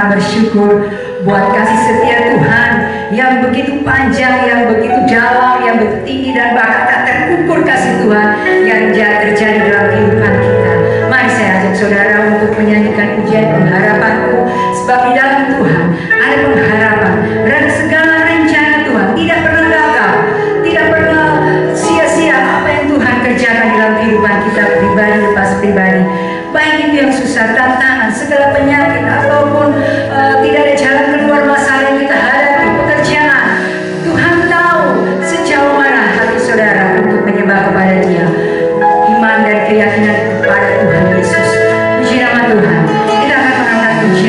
sama-sama bersyukur buat kasih setia Tuhan yang begitu panjang, yang begitu dalam, yang begitu tinggi, dan bahkan tak terukur kasih Tuhan yang terjadi dalam kehidupan kita. Mari saya ajak saudara untuk menyanyikan pujian pengharapanku, sebab di dalam Tuhan ada pengharapan. Dan segala rencana Tuhan tidak pernah gagal, tidak pernah sia-sia apa yang Tuhan kerjakan dalam kehidupan kita pribadi lepas pribadi. Baik itu yang susah, tantangan, segala penyakit, ataupun tidak ada jalan keluar masalah yang kita hadapi, pekerjaan. Tuhan tahu sejauh mana hati saudara untuk menyembah kepada Dia. Iman dan keyakinan kepada Tuhan Yesus. Puji nama Tuhan. Kita akan mengangkat pujian.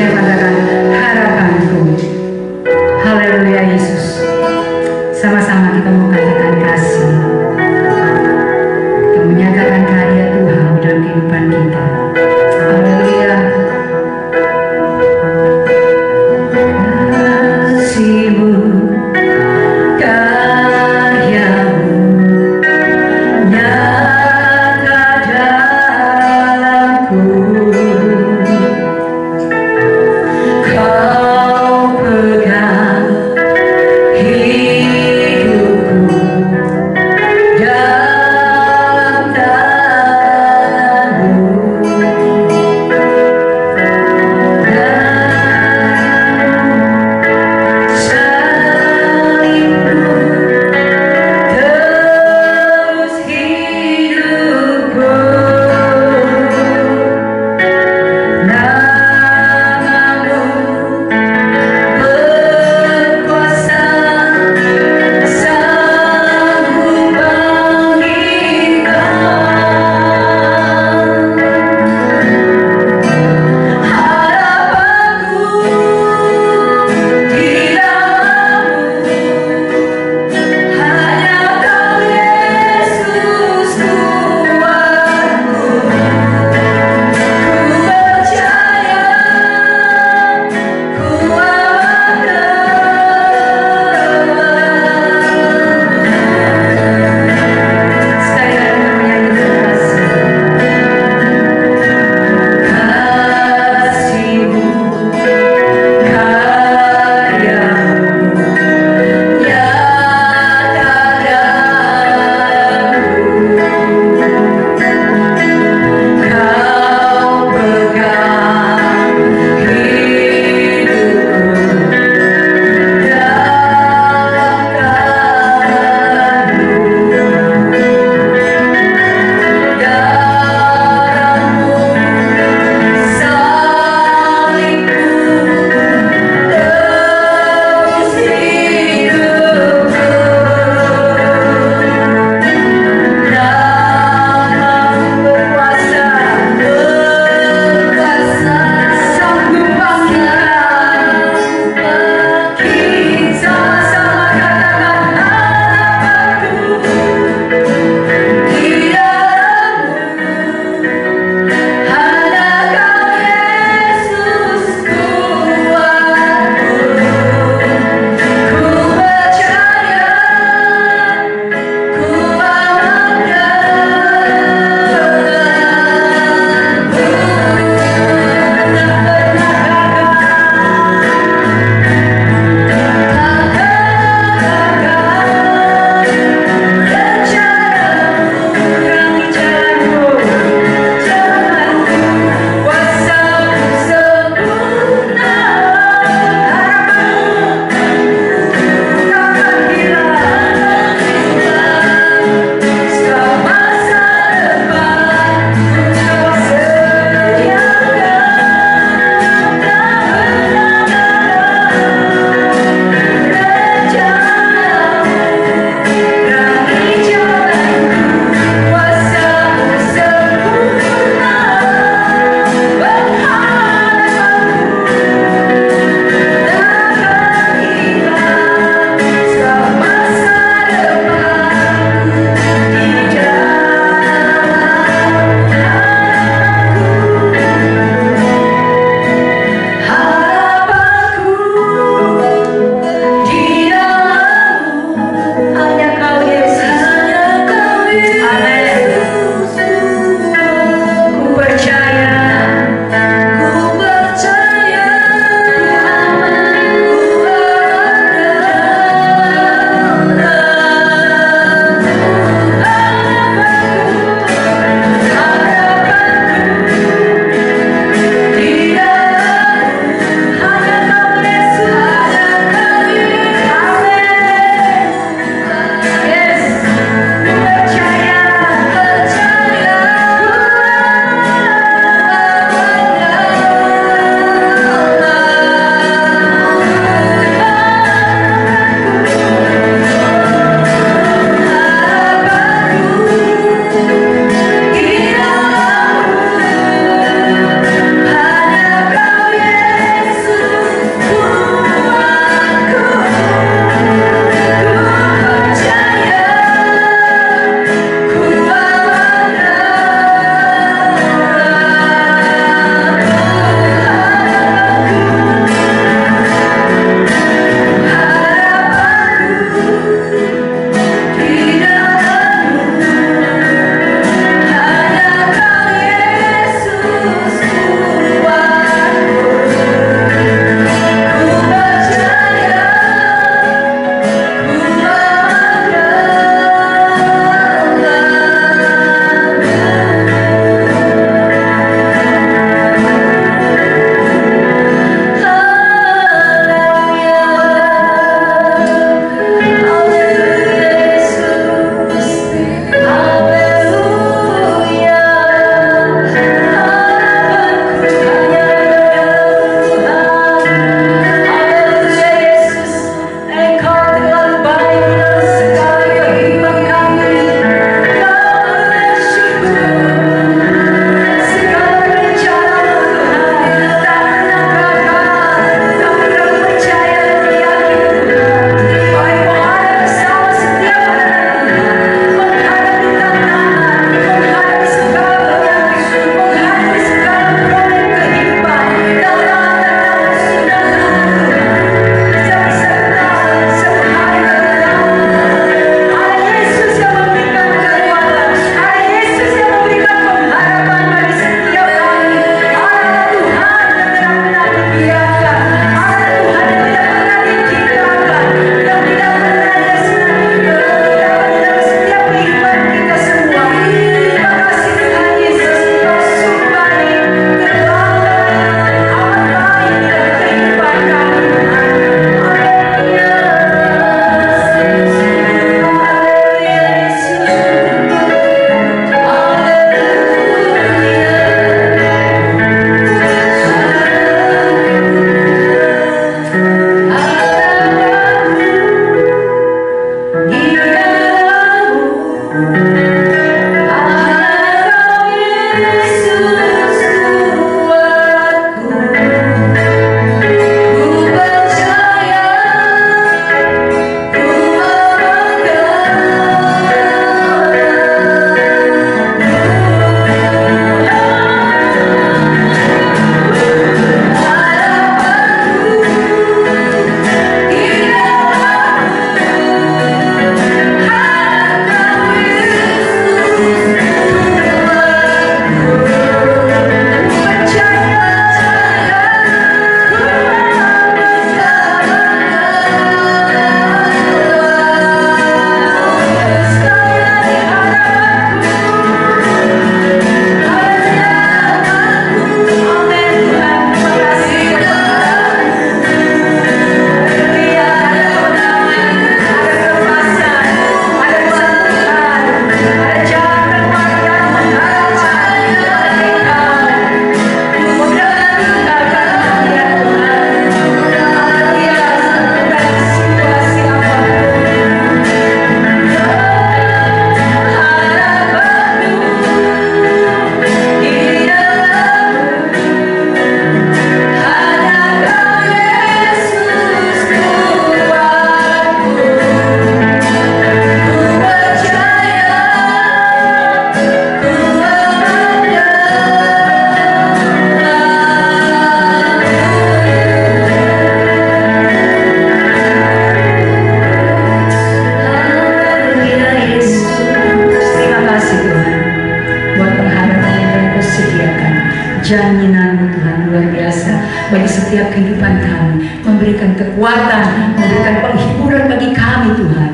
setiap kehidupan kami, memberikan kekuatan, memberikan penghiburan bagi kami Tuhan.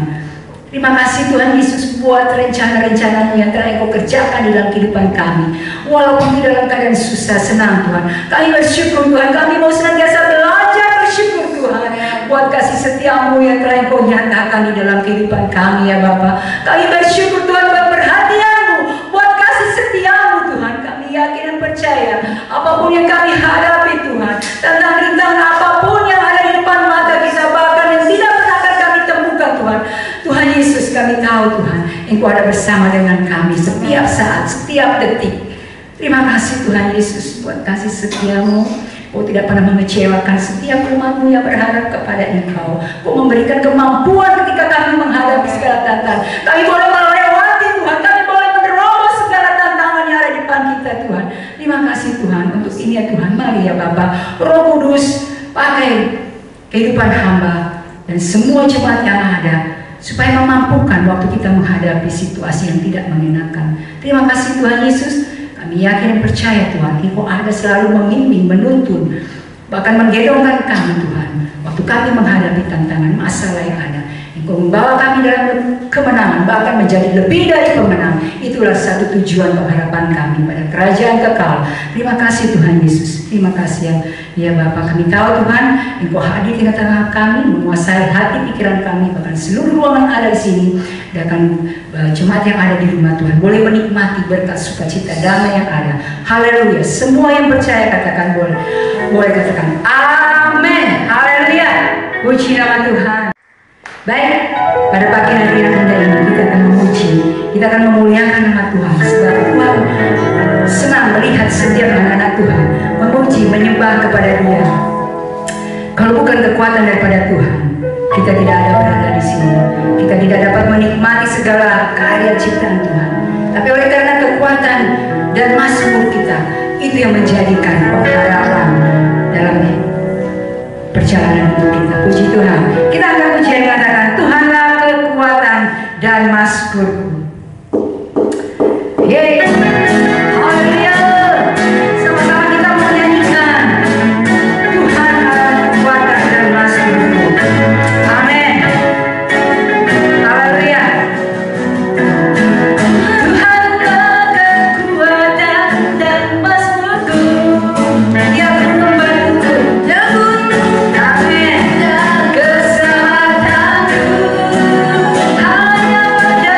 Terima kasih Tuhan Yesus buat rencana-rencana yang telah Engkau kerjakan di dalam kehidupan kami. Walaupun di dalam keadaan susah, senang Tuhan, kami bersyukur Tuhan. Kami mau senantiasa belajar bersyukur Tuhan buat kasih setiamu yang telah Engkau nyatakan di dalam kehidupan kami ya Bapa. Kami bersyukur Tuhan buat perhatianmu, buat kasih setiamu Tuhan. Kami yakin dan percaya apapun yang kami hadapi Tuhan, tentang rintangan apapun yang ada di depan mata kita, bahkan yang tidak pernah akan kami temukan Tuhan. Tuhan Yesus, kami tahu Tuhan Engkau ada bersama dengan kami setiap saat, setiap detik. Terima kasih Tuhan Yesus buat kasih setiamu. Kau tidak pernah mengecewakan setiap umat-Mu yang berharap kepada Engkau. Kau memberikan kemampuan ketika kami menghadapi segala tantangan. Kami boleh melewati Tuhan, kami boleh menerobos segala tantangan yang ada di depan kita Tuhan. Terima kasih Tuhan untuk ini ya Tuhan. Mari ya Bapa, Roh Kudus pakai kehidupan hamba dan semua jemaat yang ada, supaya memampukan waktu kita menghadapi situasi yang tidak mengenakan. Terima kasih Tuhan Yesus. Kami yakin dan percaya Tuhan, Engkau ada selalu membimbing, menuntun, bahkan menggendongkan kami Tuhan. Waktu kami menghadapi tantangan masalah yang ada, Engkau membawa kami dalam kemenangan, bahkan menjadi lebih dari pemenang. Itulah satu tujuan pengharapan kami pada kerajaan kekal. Terima kasih Tuhan Yesus. Terima kasih ya Bapa. Kami tahu Tuhan, Engkau hadir di tengah kami, menguasai hati pikiran kami, bahkan seluruh ruangan ada di sini. Dan jemaat yang ada di rumah Tuhan boleh menikmati berkat sukacita damai yang ada. Haleluya. Semua yang percaya katakan boleh. Boleh katakan amin. Haleluya. Puji nama Tuhan. Baik, pada pagi hari yang indah ini kita akan memuji, kita akan memuliakan nama Tuhan. Sebab Tuhan senang melihat setiap anak-anak Tuhan memuji, menyembah kepada Dia. Kalau bukan kekuatan daripada Tuhan, kita tidak ada berada di sini. Kita tidak dapat menikmati segala karya ciptaan Tuhan. Tapi oleh karena kekuatan dan mazmur kita, itu yang menjadikan pengharapan dalam perjalanan hidup kita. Puji Tuhan. Kita akan puji dan katakan, Tuhanlah kekuatan dan mazmurku. Yeay. Haleluya. Sama-sama kita menyanyikan, Tuhan adalah kekuatan dan mazmurku. Amin. Haleluya. Tuhanlah kekuatan dan mazmurku, Dia akan membantuku. Amin. Kesehatanku hanya pada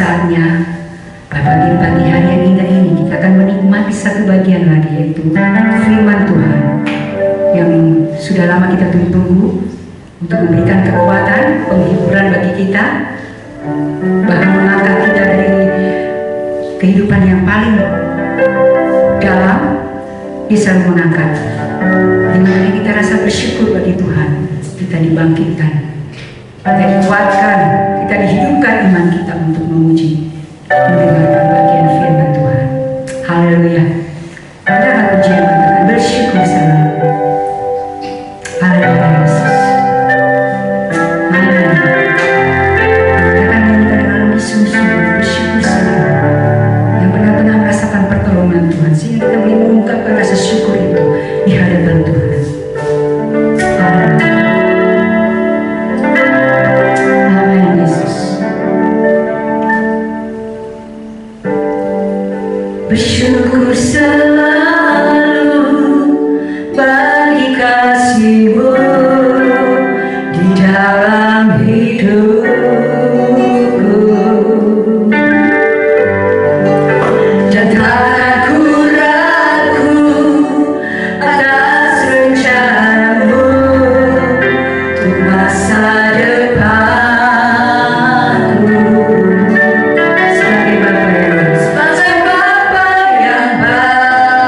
saatnya pada pagi hari yang indah ini kita akan menikmati satu bagian lagi, yaitu firman Tuhan yang sudah lama kita tunggu untuk memberikan kekuatan, penghiburan bagi kita, bahkan mengangkat kita dari kehidupan yang paling dalam. Dia selalu mengangkat, dimana kita rasa bersyukur bagi Tuhan, kita dibangkitkan, kita dikuatkan, kita dihidupkan iman kita untuk memuji, mendengarkan bagian firman Tuhan. Haleluya. Adalah pujian katakan bersyukur selalu. Haleluya Yesus. Haleluya. Katakan nyanyikan dengan lebih sungguh-sungguh, bersyukur selalu. Yang benar-benar merasakan pertolongan Tuhan, sehingga kita boleh mengungkapkan rasa syukur itu di hadapan Tuhan. Haleluya. Amin Yesus. Bersyukur selalu bagi kasih-Mu di dalam hidupku, dan takkan ku ragu atas rencana-Mu untuk masa depanku. Sebagai Bapa yang baik,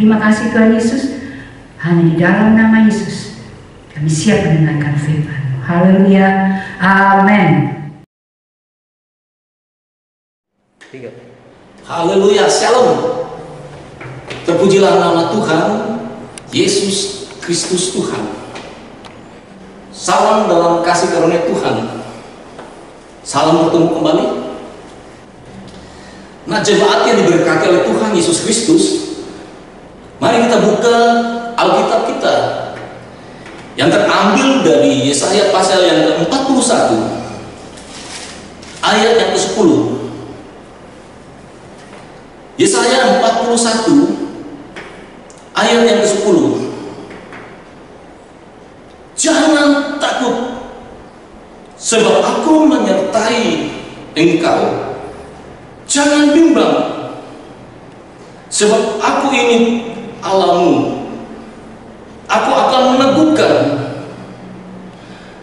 Terima kasih Tuhan Yesus. Hanya di dalam nama Yesus kami siap mendengarkan firman. Haleluya. Amin. Haleluya. Shalom. Terpujilah nama Tuhan Yesus Kristus Tuhan. Salam dalam kasih karunia Tuhan. Salam bertemu kembali. Nah, jemaat yang diberkati oleh Tuhan Yesus Kristus, mari kita buka Alkitab kita yang terambil dari Yesaya pasal yang ke-41 ayat yang ke-10. Yesaya 41 ayat yang ke-10. Jangan takut, sebab aku menyertai engkau. Jangan bimbang, sebab aku ini Allahmu. Aku akan meneguhkan,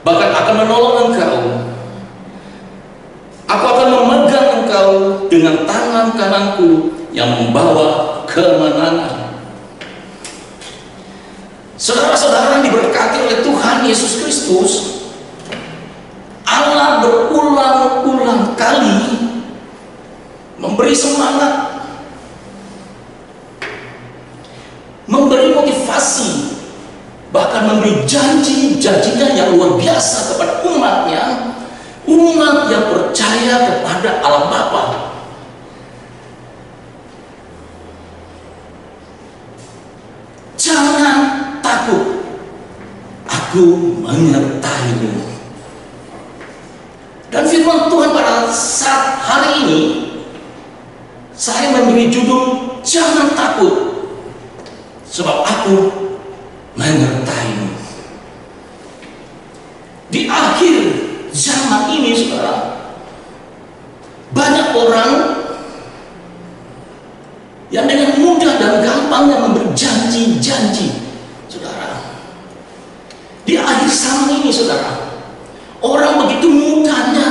bahkan akan menolong engkau. Aku akan memegang engkau dengan tangan kananku yang membawa kemenangan. Saudara-saudara yang diberkati oleh Tuhan Yesus Kristus, Allah berulang-ulang kali memberi semangat, memberi motivasi, bahkan memberi janji-janjinya yang luar biasa kepada umatnya, umat yang percaya kepada Allah Bapa. Jangan takut, aku menyertaimu. Dan firman Tuhan pada saat hari ini saya memberi judul, jangan takut, sebab aku menyertaimu. Di akhir zaman ini, saudara, banyak orang yang dengan mudah dan gampangnya memberi janji-janji, saudara. Di akhir zaman ini, saudara, orang begitu mudahnya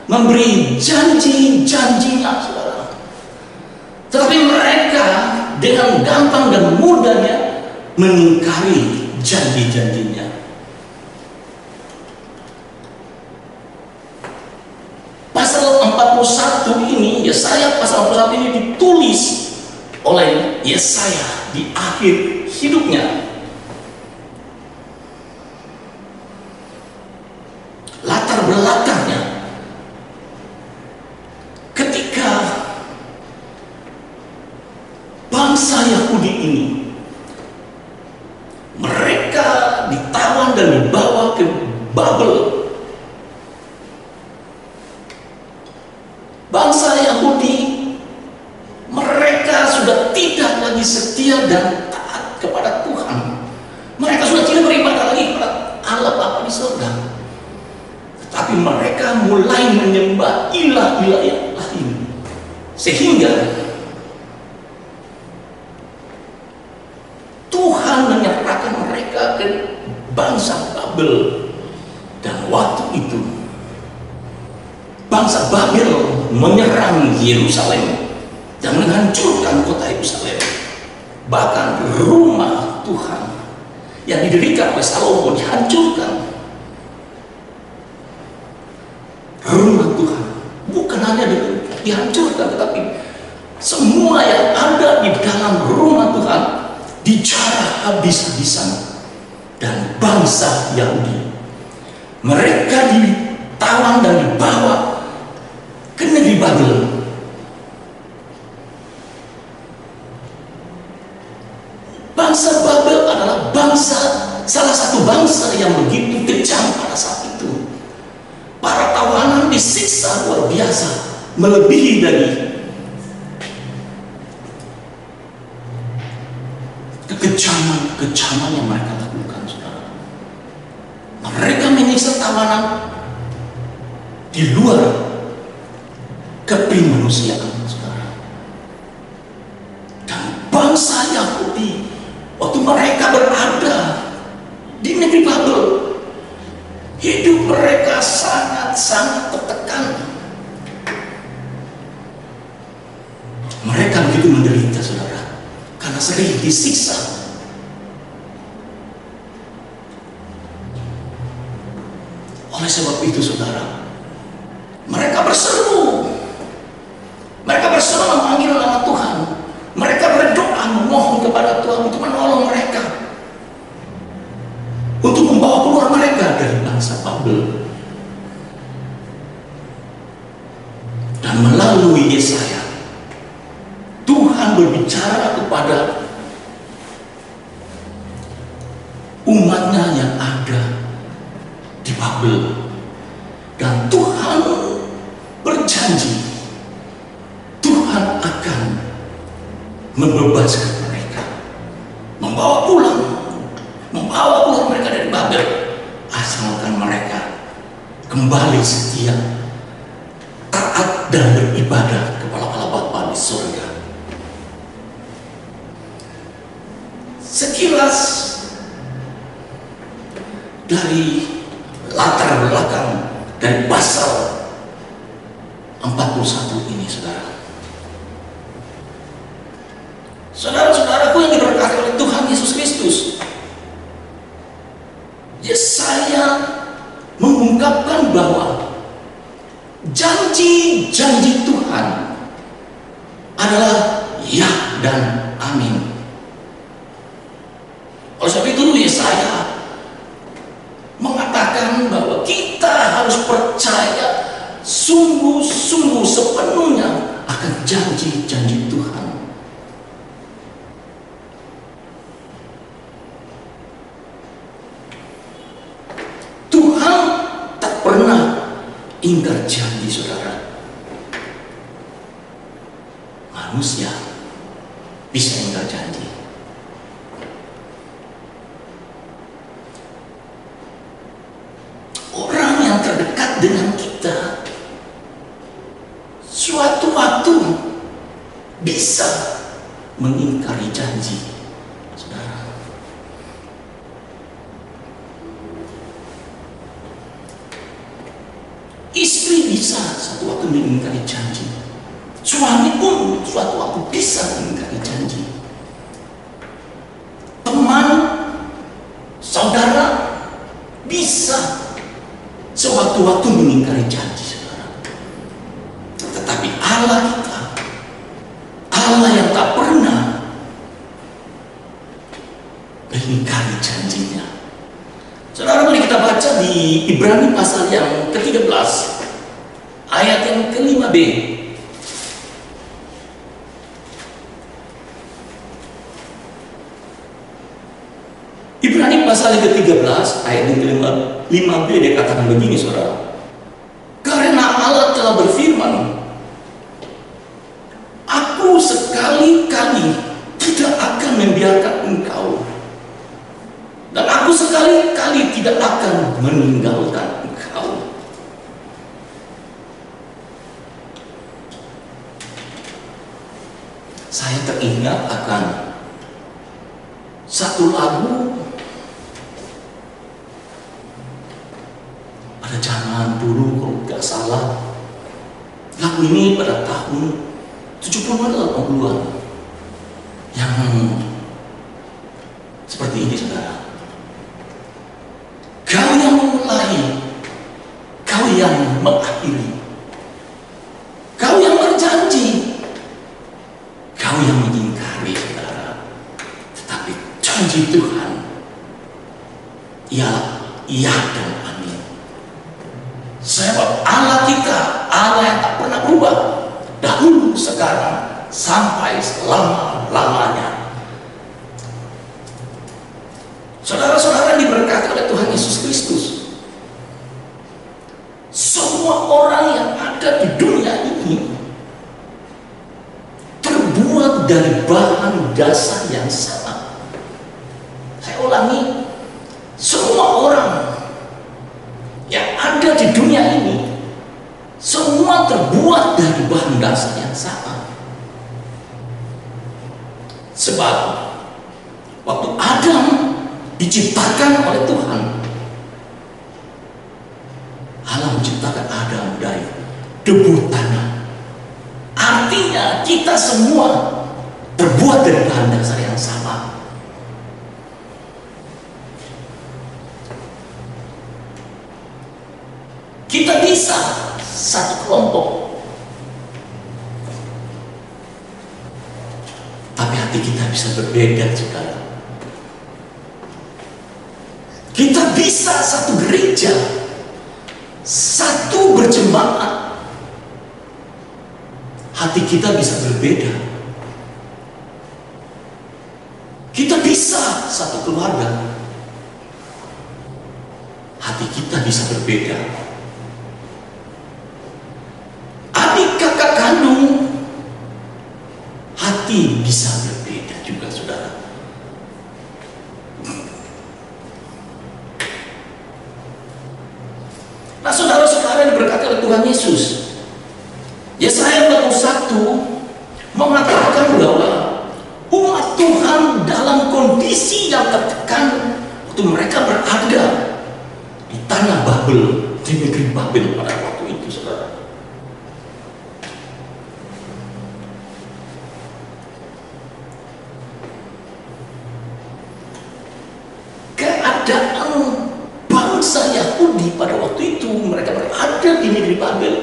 memberi janji-janjinya, saudara. Tetapi mereka dengan gampang dan mudahnya mengingkari janji-janjinya. Pasal 41 ini, Yesaya pasal 41 ini ditulis oleh Yesaya di akhir hidupnya. Latar belakangnya, ketika bangsa Yahudi ini mereka ditawan dan dibawa ke Babel. Bangsa Yahudi mereka sudah tidak lagi setia dan taat kepada Tuhan. Mereka sudah tidak beribadah lagi kepada Allah Bapa di surga. Tetapi mereka mulai menyembah ilah-ilah yang lain, sehingga Tuhan menyerahkan mereka ke bangsa Babel. Dan waktu itu bangsa Babel menyerang Yerusalem dan menghancurkan kota Yerusalem. Bahkan rumah Tuhan yang didirikan oleh Salomo dihancurkan. Rumah Tuhan bukan hanya dihancurkan, tetapi semua yang ada di dalam rumah Tuhan dijarah habis-habisan. Dan bangsa Yahudi mereka ditawan dan dibawa ke negeri Babel. Bangsa Babel adalah salah satu bangsa yang begitu kejam pada saat itu. Para tawanan disiksa luar biasa, melebihi dari kekejaman yang mereka lakukan, saudara. Mereka menyiksa tawanan di luar kemanusiaan, saudara. Dan bangsa Yahudi waktu mereka berada di negeri Babel, hidup mereka sangat-sangat tertekan. Mereka begitu menderita, saudara, karena sering disiksa. Oleh sebab itu, saudara, mereka berseru. Mereka berseru memanggil nama Tuhan. Mereka berdoa memohon kepada Tuhan untuk menolong mereka, untuk membawa keluar mereka dari bangsa Babel. Dan melalui Yesaya, Tuhan berbicara kepada umatnya yang ada di Babel. Dan Tuhan berjanji Tuhan akan membebaskan mereka, membawa pulang mereka dari Babel, asalkan mereka kembali setia, taat dan beribadah kepada Allah Bapa di surga. Sekilas dari latar belakang dari pasal 41 ini, saudara. Saudara-saudaraku yang diberkati oleh Tuhan Yesus Kristus, Yesaya mengungkapkan bahwa janji-janji Tuhan adalah ya dan amin. Oleh sebab itu Yesaya mengatakan bahwa kita harus percaya sungguh-sungguh sepenuhnya akan janji-janji Tuhan. Tuhan tak pernah ingkar janji, saudara. Manusia bisa ingkar janji. Orang yang terdekat dengan kita suatu waktu bisa mengingkari janji, saudara. Istri bisa suatu waktu mengingkari janji. Suami pun suatu waktu bisa mengingkari janji. saudara bisa sewaktu-waktu mengingkari janji saudara. Tetapi Allah kita, Allah yang tak pernah mengingkari janjinya. Saudara, mari kita baca di Ibrani pasal yang ke-13 ayat yang ke-5b. Ibrani pasal yang ke-13 ayat yang ke-5b dikatakan begini saudara. Karena Allah telah berfirman, aku sekali-kali tidak akan membiarkan engkau, dan aku sekali-kali tidak akan meninggalkan engkau. Saya teringat akan satu lagu pada zaman dulu, kalau tidak salah. Lagu ini pada tahun 70-an atau 80-an yang seperti ini saudara. Kau yang memulai, kau yang mengakhiri, kau yang berjanji, kau yang mengingkari saudara. Tetapi janji Tuhan ialah iya dan amin. Sebab Allah kita, Allah yang tak pernah berubah, dahulu, sekarang, sampai selama-lamanya. Saudara-saudara diberkati oleh Tuhan Yesus Kristus, semua orang yang ada di dunia ini terbuat dari bahan dasar yang sama. Saya ulangi, semua orang yang ada di dunia ini semua terbuat dari bahan dasar yang sama. Sebab waktu Adam diciptakan oleh Tuhan, Allah menciptakan Adam dari debu tanah. Artinya kita semua terbuat dari bahan dasar yang sama. Kita bisa satu kelompok, tapi hati kita bisa berbeda sekali. Kita bisa satu gereja, satu berjemaat, hati kita bisa berbeda. Kita bisa satu keluarga, hati kita bisa berbeda. Adik kakak kandung, hati bisa berbeda juga saudara. Nah saudara-saudara yang diberkati oleh Tuhan Yesus, Yesaya 41 mengatakan bahwa umat Tuhan dalam kondisi yang tertekan waktu mereka berada di tanah Babel, di negeri Babel pada waktu itu saudara. Keadaan bangsa Yahudi pada waktu itu, mereka berada di negeri Babel,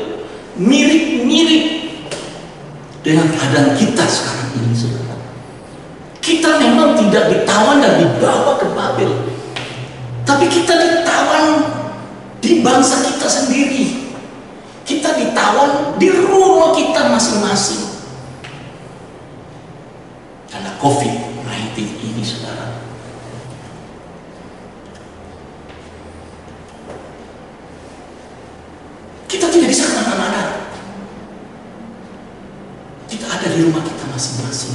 mirip-mirip dengan keadaan kita sekarang ini saudara. Kita memang tidak ditawan dan dibawa ke Babel, tapi kita ditawan di bangsa kita sendiri. Kita ditawan di rumah kita masing-masing karena COVID-19 ini saudara. Kita tidak bisa kemana-mana. Kita ada di rumah kita masing-masing.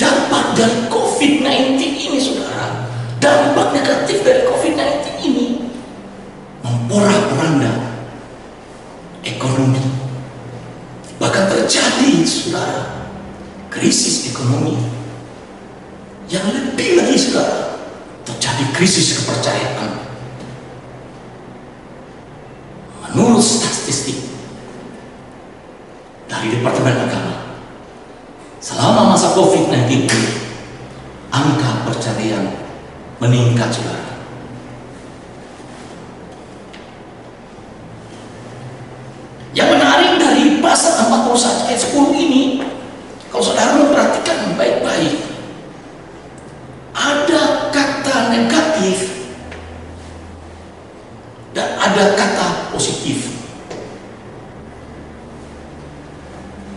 Dampak dari COVID-19 ini saudara, dampak negatif dari COVID-19 ini memporak-poranda ekonomi. Bahkan terjadi saudara krisis ekonomi. Yang lebih lagi saudara, terjadi krisis kepercayaan. Menurut statistik dari Departemen Agama, selama masa masa COVID-19 ini, angka perceraian meningkat, saudara. Yang menarik dari pasal 41 ayat 10 ini, kalau saudara memperhatikan baik-baik, ada kata negatif dan ada kata positif.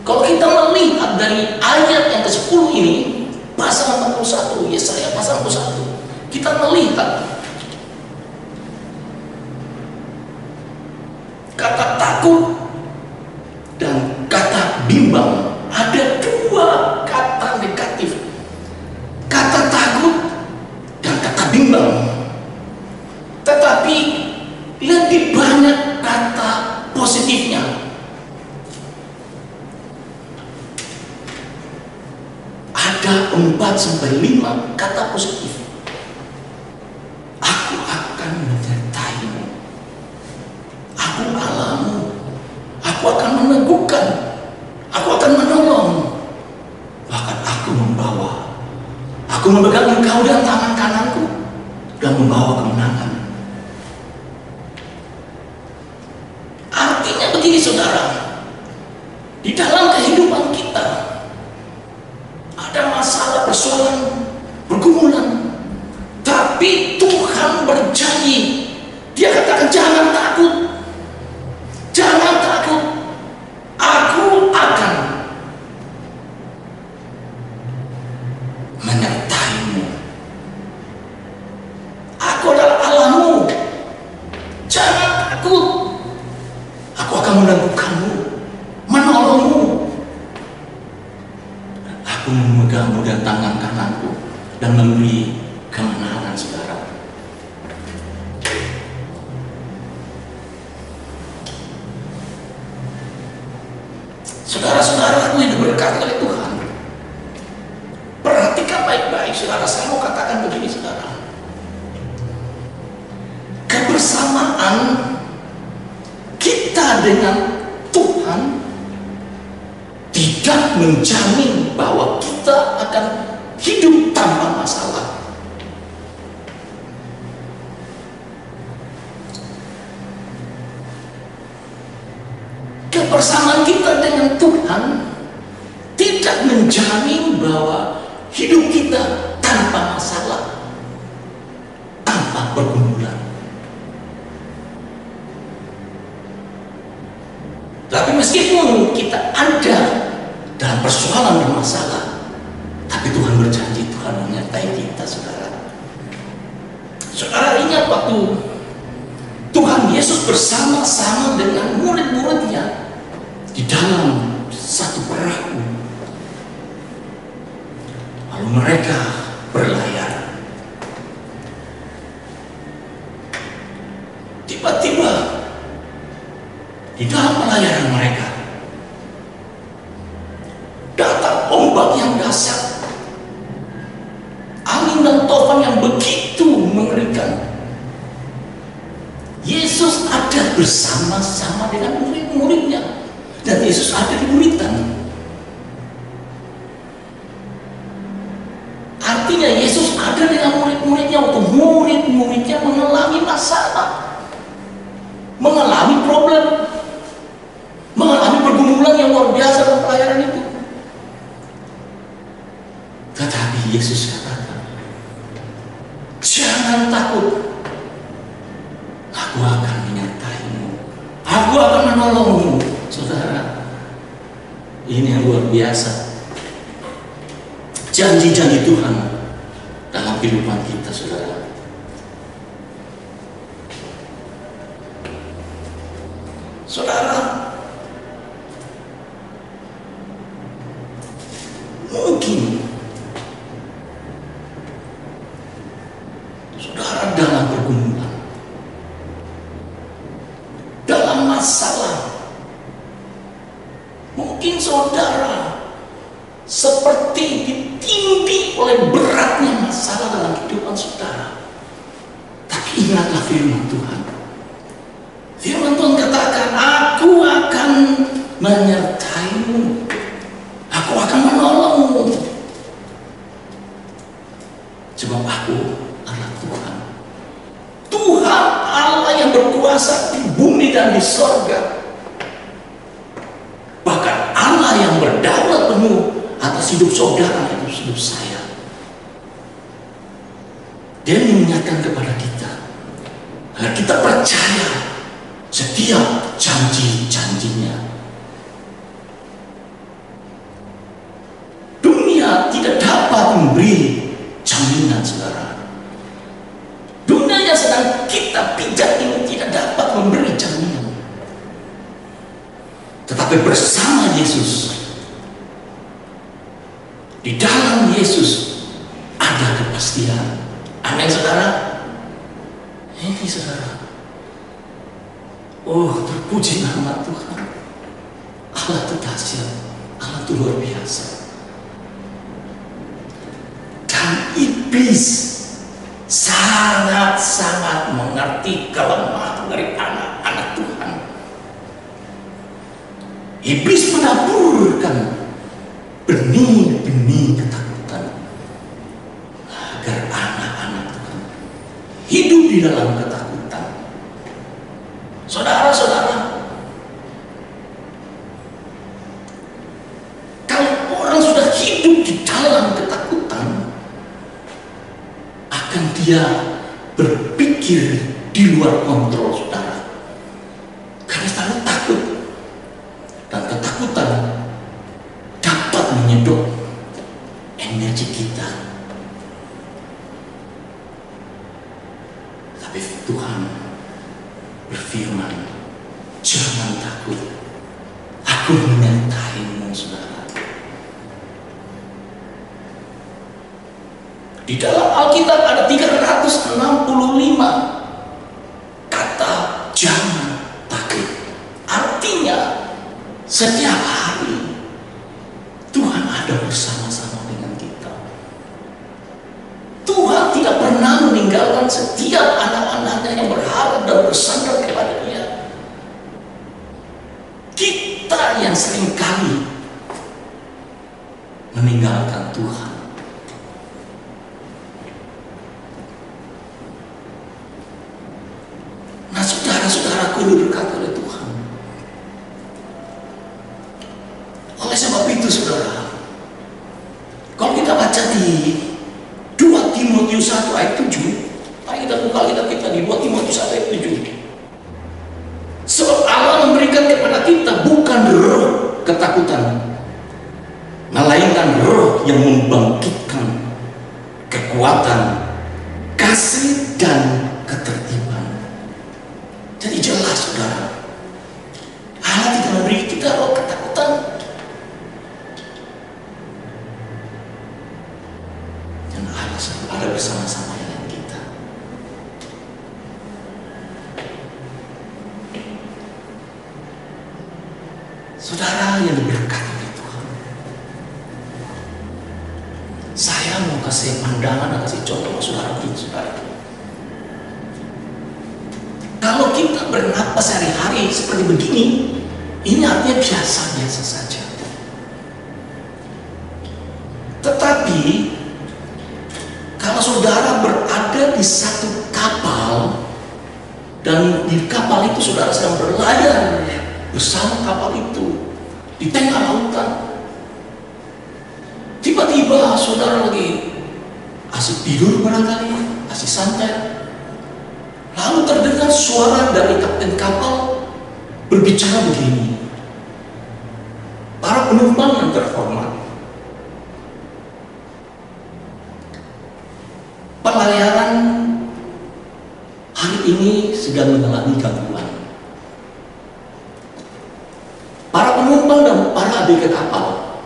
Kalau kita melihat dari ayat yang ke-10 ini, pasal 41, Yesaya pasal 41, kita melihat kata takut dan kata bimbang. Ada dua kata negatif, kata takut dan kata bimbang. Tetapi lebih banyak kata positifnya. Ada 4-5 kata positif. Aku akan menyertaimu, aku Allahmu, aku akan meneguhkan, aku akan menolong, bahkan aku membawa, aku memegang engkau dan tangan kananku dan membawa kemenangan. Artinya begini, saudara, di dalam kehidupan kita ada masalah, persoalan, pergumulan, tapi Tuhan berjanji. Dia katakan, jangan takut, jangan takut, aku akan menyertaimu, aku adalah Allahmu, jangan takut, aku akan meneguhkanmu, menolongmu, aku memegangmu dan tangan kananku dan memberi kemenangan, saudara. Saudara-saudaraku yang diberkati oleh Tuhan, perhatikan baik-baik, saudara. Saya mau katakan begini, saudara. Kebersamaan kita dengan Tuhan tidak menjamin bahwa kita akan hidup tanpa masalah. Kebersamaan kita dengan Tuhan tidak menjamin bahwa hidup kita tanpa masalah, tanpa pergumulan. Tapi meskipun kita ada dalam persoalan dan masalah, tapi Tuhan berjanji, Tuhan menyertai kita, saudara. Saudara ingat waktu Tuhan Yesus bersama-sama dengan murid-muridnya di dalam satu perahu, lalu mereka berlayar. Tiba-tiba di dalam pelayaran mereka datang ombak yang dahsyat, angin dan topan yang begitu mengerikan. Yesus ada bersama-sama dengan murid-muridnya, dan Yesus ada di buritan. Artinya Yesus ada dengan murid-muridnya untuk murid-muridnya mengalami masalah, mengalami problem, mengalami pergumulan yang luar biasa dalam pelayaran itu. Tetapi Yesus katakan, jangan takut, aku akan menyertaimu, aku akan menolongmu. Saudara, ini yang luar biasa, janji-janji Tuhan dalam kehidupan kita, saudara. Saudara, mungkin saudara dalam pergumulan, dalam masalah, mungkin saudara seperti ditindih oleh beratnya masalah dalam kehidupan saudara. Tapi ingatlah firman Tuhan. Firman Tuhan katakan, aku akan menyertaimu, aku akan menolongmu, Aku adalah Tuhan. Tuhan Allah yang berkuasa di bumi dan di sorga. Bahkan Allah yang berdaulat penuh atas hidup saudara, hidup saya. Dia mengingatkan kepada kita agar kita percaya setiap janji-janjinya. Dunia tidak dapat memberi jaminan, saudara. Dunia yang sedang kita pijak ini tidak dapat memberi jaminan. Tetapi bersama Yesus, di dalam Yesus ada kepastian. Amin, saudara. Ini, saudara. Oh, terpuji nama Tuhan. Allah itu dahsyat, Allah itu luar biasa. Dan iblis sangat-sangat mengerti kelemahan dari anak-anak Tuhan. Iblis menaburkan benih-benih ketakutan agar anak-anak Tuhan hidup di dalam ketakutan. Saudara-saudara, kalau orang sudah hidup di dalam ketakutan, akan dia berpikir di luar kontrol, saudara. Karena selalu takut, dan ketakutan dapat menyedot energi kita. Tapi Tuhan berfirman, jangan takut, aku menyertaimu, saudara. Di dalam Alkitab ada 365 kata jangan takut. Artinya setiap hari Tuhan ada bersama-sama dengan kita. Tuhan tidak pernah meninggalkan setiap anak-anaknya yang berharap dan bersandar kepada Dia. Kita yang seringkali meninggalkan Tuhan. Nah, saudara-saudaraku diberkati oleh Tuhan. Oleh sebab itu, saudara, kalau kita baca di 2 Timotius 1 ayat 7, mari kita buka kitab kita di 2 Timotius 1 ayat 7. Sebab Allah memberikan kepada kita bukan roh ketakutan, melainkan roh yang membangkitkan kekuatan, kasih, dan ketertiban. Jadi jelas, saudara, Allah tidak memberi kita roh ketakutan. Dan Allah ada bersama-sama dengan kita. Saudara yang diberkati oleh Tuhan, saya mau kasih pandangan dan kasih contoh saudara ini, saudara. Kalau kita bernapas hari-hari seperti begini, ini artinya biasa-biasa saja. Tetapi kalau saudara berada di satu kapal, dan di kapal itu saudara sedang berlayar bersama kapal itu di tengah lautan, tiba-tiba saudara lagi asik tidur barangkali, asik santai. Lalu terdengar suara dari kapten kapal berbicara begini, para penumpang yang terhormat, pelayaran hari ini sedang mengalami gangguan. Para penumpang dan para abk kapal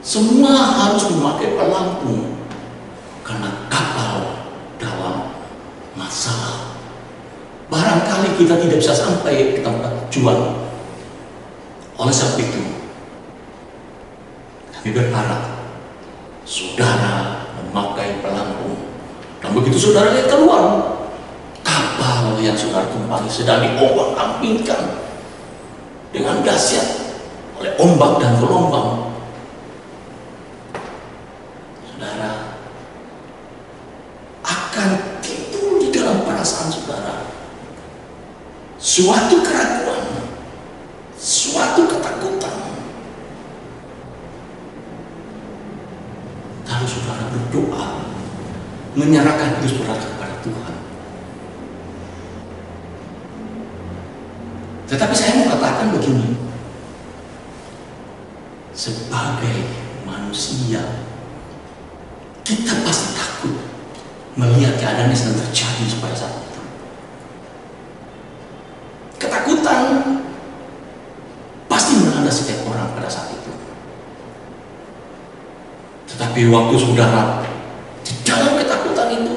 semua harus memakai pelampung karena kapal dalam masalah. Barangkali kita tidak bisa sampai ke tempat tujuan. Oleh sebab itu, kami berharap saudara memakai pelampung. Dan begitu saudara lihat keluar, kapal yang saudara tumpangi sedang diombak-ambingkan dengan dahsyat oleh ombak dan gelombang. Saudara, suatu keraguan, suatu ketakutan. Lalu saudara berdoa, menyerahkan diri saudara kepada Tuhan. Tetapi saya mau katakan begini, sebagai manusia, kita pasti takut melihat keadaan yang sedang terjadi pada saat itu. Ketakutan pasti melanda setiap orang pada saat itu. Tetapi waktu saudara di dalam ketakutan itu,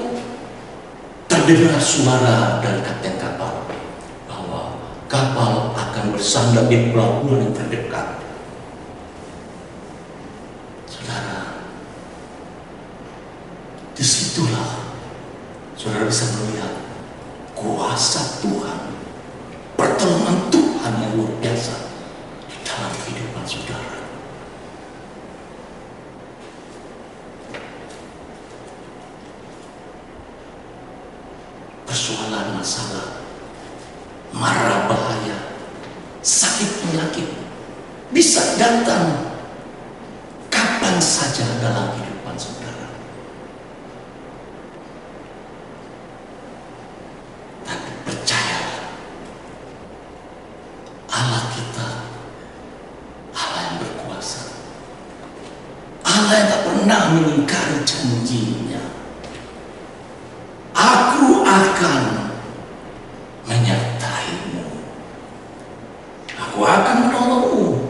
terdengar suara dari kapten kapal bahwa kapal akan bersandar di pelabuhan yang terdekat. Saudara, disitulah saudara bisa melihat kuasa Tuhan, pertolongan Tuhan yang luar biasa di dalam kehidupan saudara. Persoalan, masalah, mara bahaya, sakit penyakit bisa datang kapan saja dalam kehidupan saudara. Tapi percayalah, Allah kita Allah yang berkuasa, Allah yang tak pernah mengingkari janjinya. Aku akan menyertaimu, aku akan menolongmu,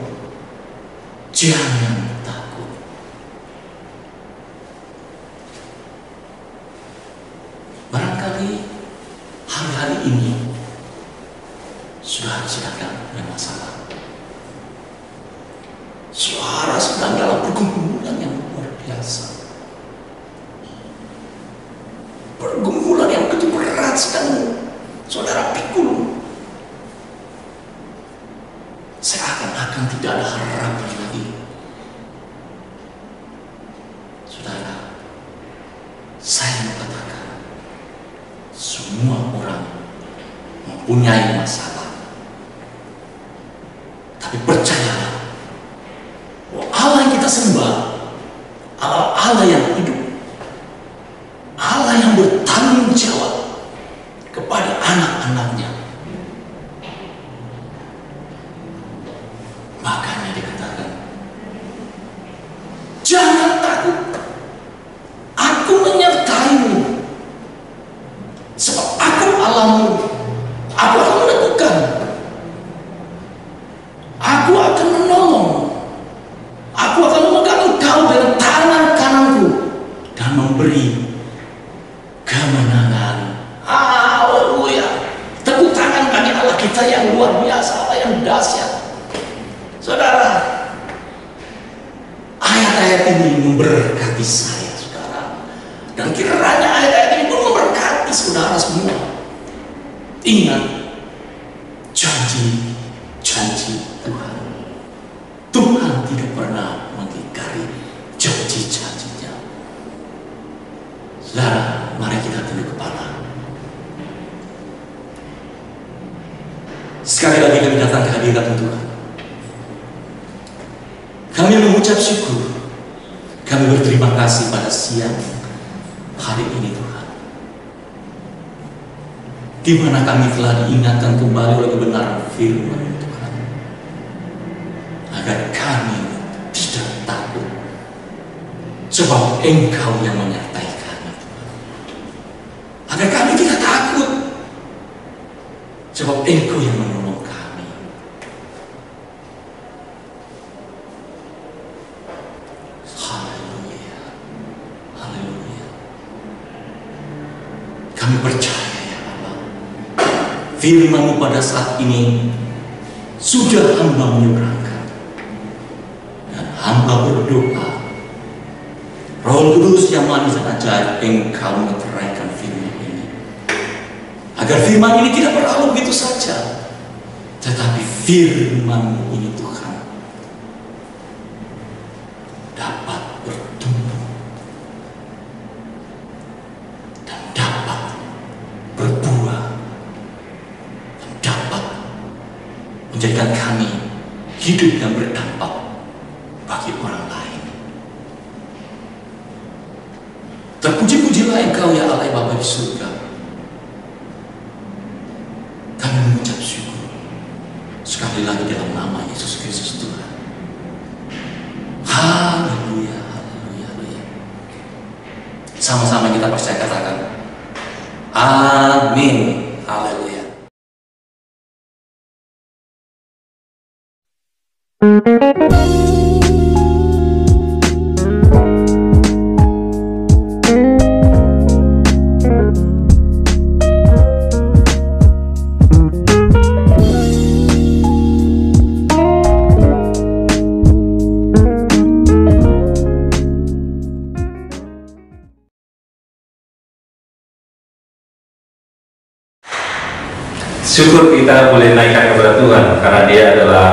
jangan takut. Barangkali hari-hari ini saudara sedang dalam masalah, saudara sedang dalam pergumulan yang luar biasa, pergumulan yang begitu berat sedang saudara pikul. Seakan-akan tidak ada harapan lagi. Saudara, saya mau katakan, semua orang mempunyai masalah. Tapi percayalah, bahwa Allah yang kita sembah, Allah yang hidup, Allah yang bertanggung jawab kepada anak-anaknya. Makanya dikatakan, jangan takut, aku menyertaimu, sebab aku Allahmu, aku akan menentukan, aku akan menolong, aku akan memegang engkau dengan tangan kananku dan memberi kemenangan. Haleluya. Tepuk tangan bagi Allah kita yang luar biasa, Allah yang dahsyat. Saudara, ayat-ayat ini memberkati saya, saudara, dan kiranya ayat-ayat ini pun memberkati saudara semua. Ingat janji-janji Tuhan. Tuhan tidak pernah mengingkari janji-janjinya. Saudara, mari kita tunduk kepala. Sekali lagi kami datang ke hadirat Tuhan. Kami mengucap syukur, kami berterima kasih pada siang hari ini Tuhan, di mana kami telah diingatkan kembali oleh kebenaran firman Tuhan, agar kami tidak takut, sebab Engkau yang menyertai kami. Agar kami tidak takut, sebab Engkau yang menolong kami. Kami percaya ya Allah, firman-Mu pada saat ini sudah hamba menyeberangkan, dan hamba berdoa, Roh Kudus yang manis dan ajaib, Engkau meteraikan firman ini, agar firman ini tidak berlalu begitu saja, tetapi firman-Mu ini Tuhan dapat bertumbuh dan dapat berbuah dan dapat menjadikan kami hidup yang berdampak bagi orang lain. Terpuji-pujilah Engkau ya Allah Bapa di surga. Kami mengucap syukur sekali lagi dalam nama Yesus Kristus Tuhan. Haleluya, haleluya, haleluya. Sama-sama kita percaya, katakan amin. Haleluya. Syukur kita boleh naikkan kepada Tuhan, karena Dia adalah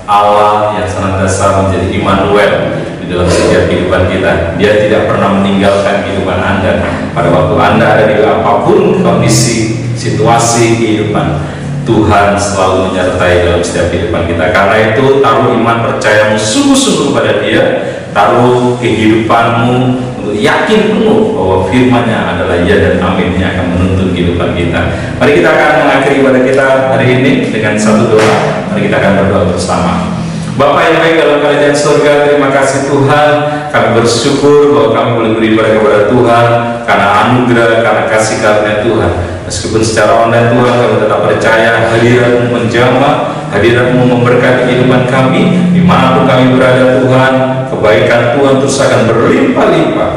Allah yang senantiasa menjadi Immanuel di dalam setiap kehidupan kita. Dia tidak pernah meninggalkan kehidupan Anda pada waktu Anda ada di apapun kondisi, situasi kehidupan. Tuhan selalu menyertai dalam setiap kehidupan kita. Karena itu, taruh iman percayamu sungguh-sungguh kepada Dia, taruh kehidupanmu untuk yakin penuh bahwa firman-Nya adalah ya dan amin yang akan menuntun kehidupan kita. Mari kita akan mengakhiri ibadah kita hari ini dengan satu doa. Mari kita akan berdoa bersama. Bapa yang baik dalam kerajaan surga, terima kasih Tuhan. Kami bersyukur bahwa kami boleh beribadah kepada Tuhan karena anugerah, karena kasih karunia Tuhan. Meskipun secara online Tuhan, kami tetap percaya hadirat-Mu menjamah, hadirat-Mu memberkati kehidupan kami. Dimanapun kami berada Tuhan, kebaikan Tuhan terus akan berlimpah-limpah.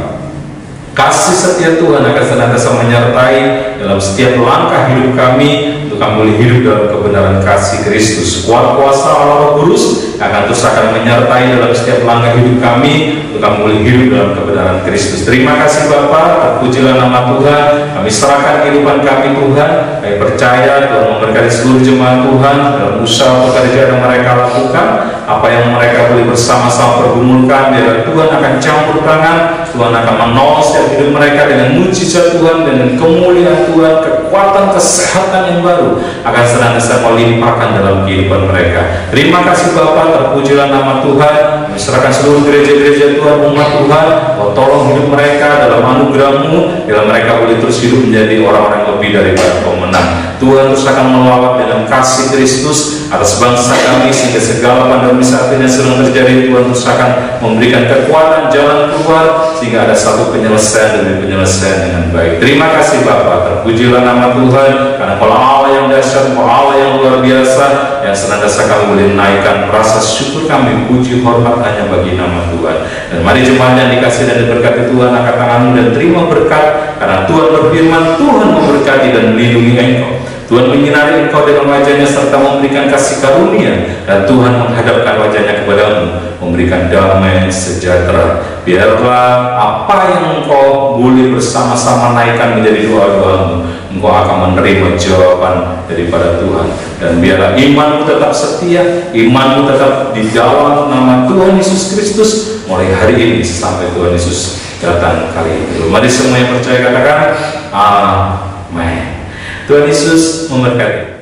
Kasih setia Tuhan akan senantiasa menyertai dalam setiap langkah hidup kami, untuk kami boleh hidup dalam kebenaran kasih Kristus. Kuat kuasa Allah Roh Kudus akan terus akan menyertai dalam setiap langkah hidup kami, untuk kami boleh hidup dalam kebenaran Kristus. Terima kasih Bapa, terpujilah nama Tuhan. Kami serahkan kehidupan kami Tuhan. Kami percaya Tuhan memberkati seluruh jemaat Tuhan dalam usaha pekerjaan yang mereka lakukan. Apa yang mereka boleh bersama-sama pergumulkan, biar Tuhan akan campur tangan. Tuhan akan menolong setiap hidup mereka dengan mujizat Tuhan, dengan kemuliaan Tuhan, kekuatan, kesehatan yang baru akan senantiasa melimpahkan dalam kehidupan mereka. Terima kasih Bapa, terpujilah nama Tuhan. Kami serahkan seluruh gereja-gereja Tuhan, umat Tuhan. Oh, tolong hidup mereka dalam anugerah-Mu, biar mereka boleh terus hidup menjadi orang-orang yang lebih daripada pemenang. Tuhan terus akan melawat dengan kasih Kristus atas bangsa kami, sehingga segala pandemi saat ini sedang terjadi, Tuhan terus akan memberikan kekuatan jalan keluar, sehingga ada satu penyelesaian demi penyelesaian dengan baik. Terima kasih Bapa, terpujilah nama Tuhan, karena Kau Allah yang dahsyat, Kau Allah yang luar biasa, yang senantiasa kami boleh naikkan rasa syukur kami, puji hormat hanya bagi nama Tuhan. Dan mari jemaat yang dikasih dan diberkati Tuhan, angkat tanganmu dan terima berkat, karena Tuhan berfirman, Tuhan memberkati dan melindungi engkau. Tuhan menyinari engkau dengan wajah-Nya serta memberikan kasih karunia, dan Tuhan menghadapkan wajah-Nya kepadamu, memberikan damai sejahtera. Biarlah apa yang engkau boleh bersama-sama naikkan menjadi doa-doamu, engkau akan menerima jawaban daripada Tuhan. Dan biarlah imanmu tetap setia, imanmu tetap di dalam nama Tuhan Yesus Kristus, mulai hari ini sampai Tuhan Yesus datang kali ini. Mari semua yang percaya katakan amin. Tuhan Yesus memberkati.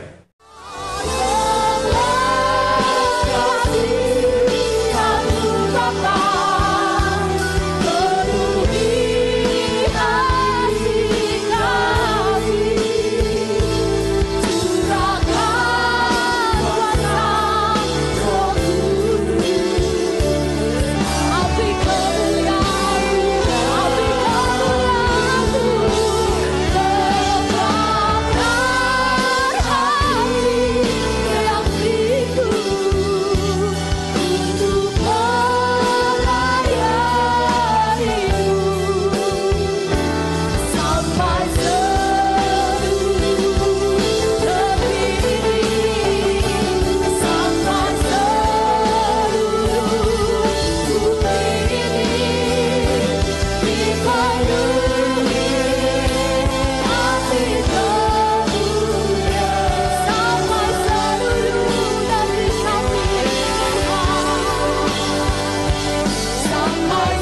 Sampai